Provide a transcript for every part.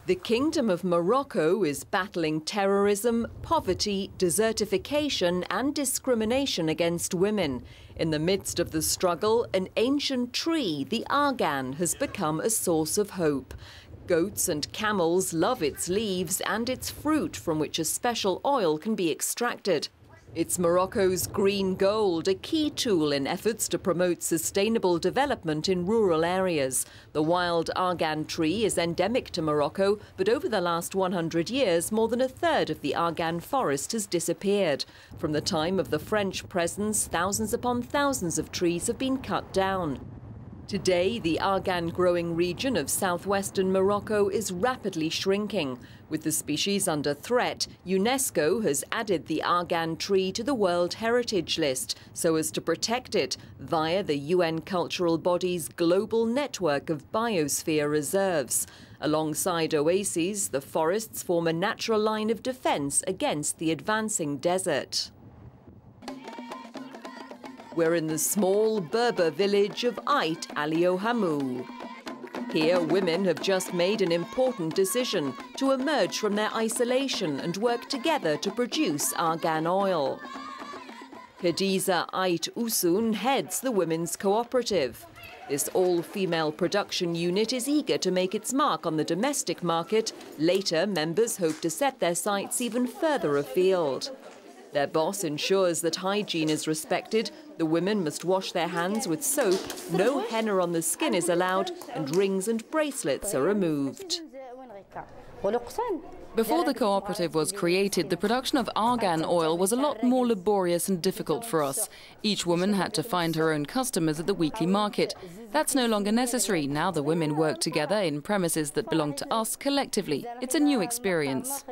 The Kingdom of Morocco is battling terrorism, poverty, desertification and discrimination against women. In the midst of the struggle, an ancient tree, the argan, has become a source of hope. Goats and camels love its leaves and its fruit, from which a special oil can be extracted. It's Morocco's green gold, a key tool in efforts to promote sustainable development in rural areas. The wild argan tree is endemic to Morocco, but over the last 100 years, more than a third of the argan forest has disappeared. From the time of the French presence, thousands upon thousands of trees have been cut down. Today, the argan-growing region of southwestern Morocco is rapidly shrinking. With the species under threat, UNESCO has added the argan tree to the World Heritage List so as to protect it via the UN cultural body's global network of biosphere reserves. Alongside oases, the forests form a natural line of defense against the advancing desert. We're in the small Berber village of Ait Aliohamou. Here, women have just made an important decision to emerge from their isolation and work together to produce argan oil. Khadiza Ait Usun heads the women's cooperative. This all-female production unit is eager to make its mark on the domestic market. Later, members hope to set their sights even further afield. Their boss ensures that hygiene is respected. The women must wash their hands with soap, no henna on the skin is allowed, and rings and bracelets are removed. Before the cooperative was created, the production of argan oil was a lot more laborious and difficult for us. Each woman had to find her own customers at the weekly market. That's no longer necessary. Now the women work together in premises that belong to us collectively. It's a new experience.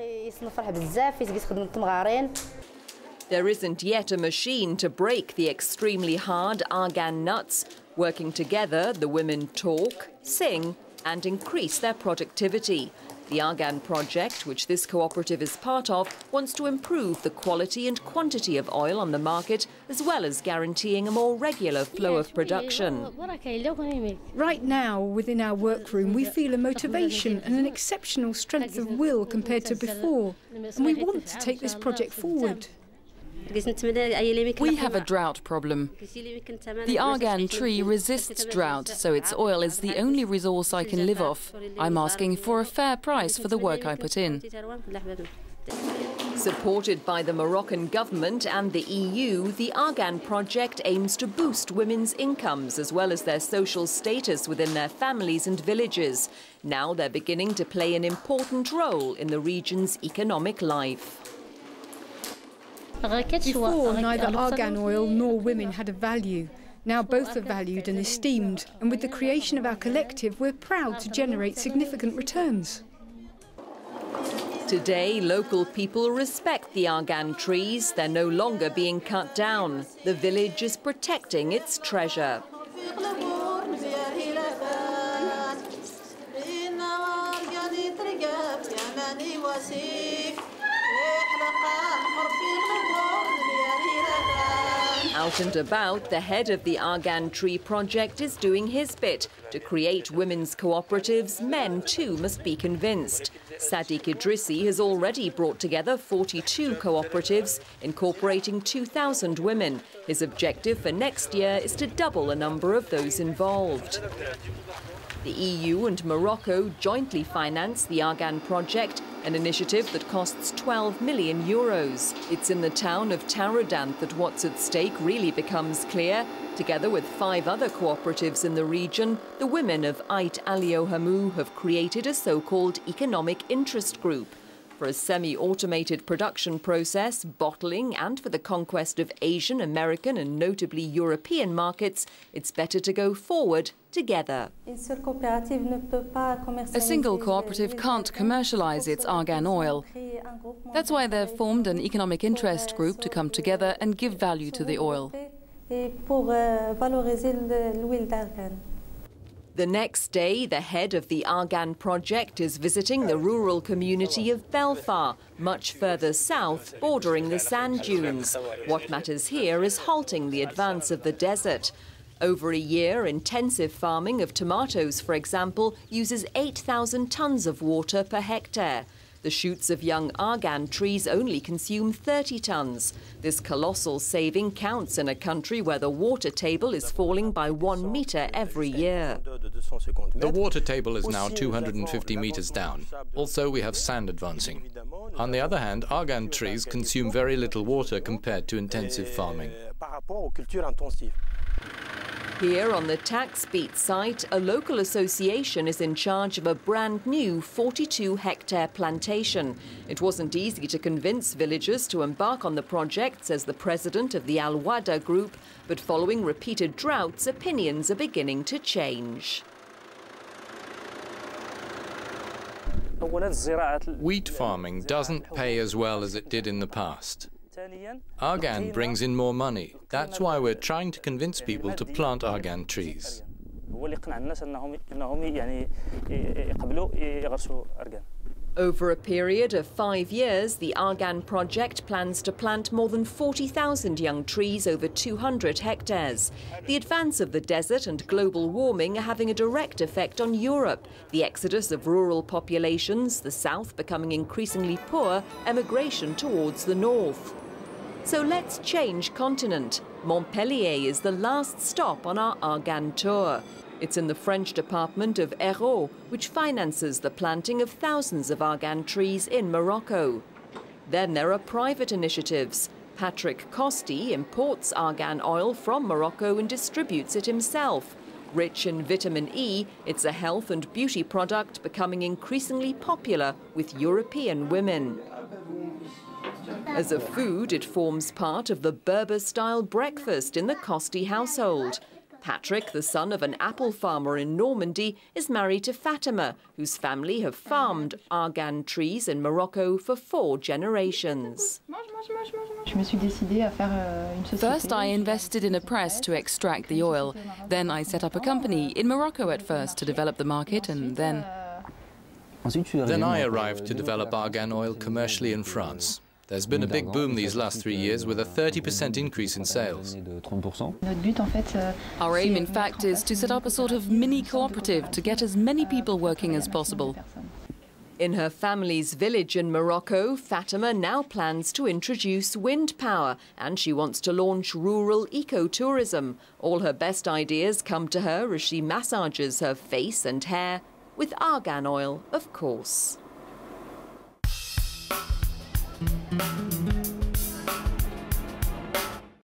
There isn't yet a machine to break the extremely hard argan nuts. Working together, the women talk, sing and increase their productivity. The Argan project, which this cooperative is part of, wants to improve the quality and quantity of oil on the market, as well as guaranteeing a more regular flow of production. Right now, within our workroom, we feel a motivation and an exceptional strength of will compared to before, and we want to take this project forward. We have a drought problem. The argan tree resists drought, so its oil is the only resource I can live off. I'm asking for a fair price for the work I put in. Supported by the Moroccan government and the EU, the Argan project aims to boost women's incomes as well as their social status within their families and villages. Now they're beginning to play an important role in the region's economic life. Before, neither argan oil nor women had a value. Now both are valued and esteemed, and with the creation of our collective, we're proud to generate significant returns. Today, local people respect the argan trees. They're no longer being cut down. The village is protecting its treasure. Out and about, the head of the Argan Tree Project is doing his bit. To create women's cooperatives, men too must be convinced. Sadiq Idrissi has already brought together 42 cooperatives, incorporating 2,000 women. His objective for next year is to double the number of those involved. The EU and Morocco jointly finance the Argan project, an initiative that costs €12 million. It's in the town of Taroudant that what's at stake really becomes clear. Together with 5 other cooperatives in the region, the women of Ait Aliohamou have created a so-called economic interest group. For a semi-automated production process, bottling, and for the conquest of Asian, American and notably European markets, it's better to go forward together. A single cooperative can't commercialise its argan oil. That's why they've formed an economic interest group to come together and give value to the oil. The next day, the head of the Argan project is visiting the rural community of Belfar, much further south, bordering the sand dunes. What matters here is halting the advance of the desert. Over a year, intensive farming of tomatoes, for example, uses 8,000 tons of water per hectare. The shoots of young argan trees only consume 30 tons. This colossal saving counts in a country where the water table is falling by 1 metre every year. The water table is now 250 meters down. Also, we have sand advancing. On the other hand, argan trees consume very little water compared to intensive farming. Here on the Taxbeat site, a local association is in charge of a brand new 42-hectare plantation. It wasn't easy to convince villagers to embark on the project, says the president of the Al Wada group, but following repeated droughts, opinions are beginning to change. Wheat farming doesn't pay as well as it did in the past. Argan brings in more money. That's why we're trying to convince people to plant argan trees. Over a period of 5 years, the Argan project plans to plant more than 40,000 young trees over 200 hectares. The advance of the desert and global warming are having a direct effect on Europe. The exodus of rural populations, the south becoming increasingly poor, emigration towards the north. So let's change continent. Montpellier is the last stop on our Argan tour. It's in the French department of Hérault, which finances the planting of thousands of argan trees in Morocco. Then there are private initiatives. Patrick Costi imports argan oil from Morocco and distributes it himself. Rich in vitamin E, it's a health and beauty product becoming increasingly popular with European women. As a food, it forms part of the Berber-style breakfast in the Costi household. Patrick, the son of an apple farmer in Normandy, is married to Fatima, whose family have farmed argan trees in Morocco for 4 generations. First, I invested in a press to extract the oil. Then I set up a company in Morocco at first to develop the market, and then I arrived to develop argan oil commercially in France. There's been a big boom these last 3 years with a 30% increase in sales. Our aim, in fact, is to set up a sort of mini cooperative to get as many people working as possible. In her family's village in Morocco, Fatima now plans to introduce wind power, and she wants to launch rural ecotourism. All her best ideas come to her as she massages her face and hair with argan oil, of course.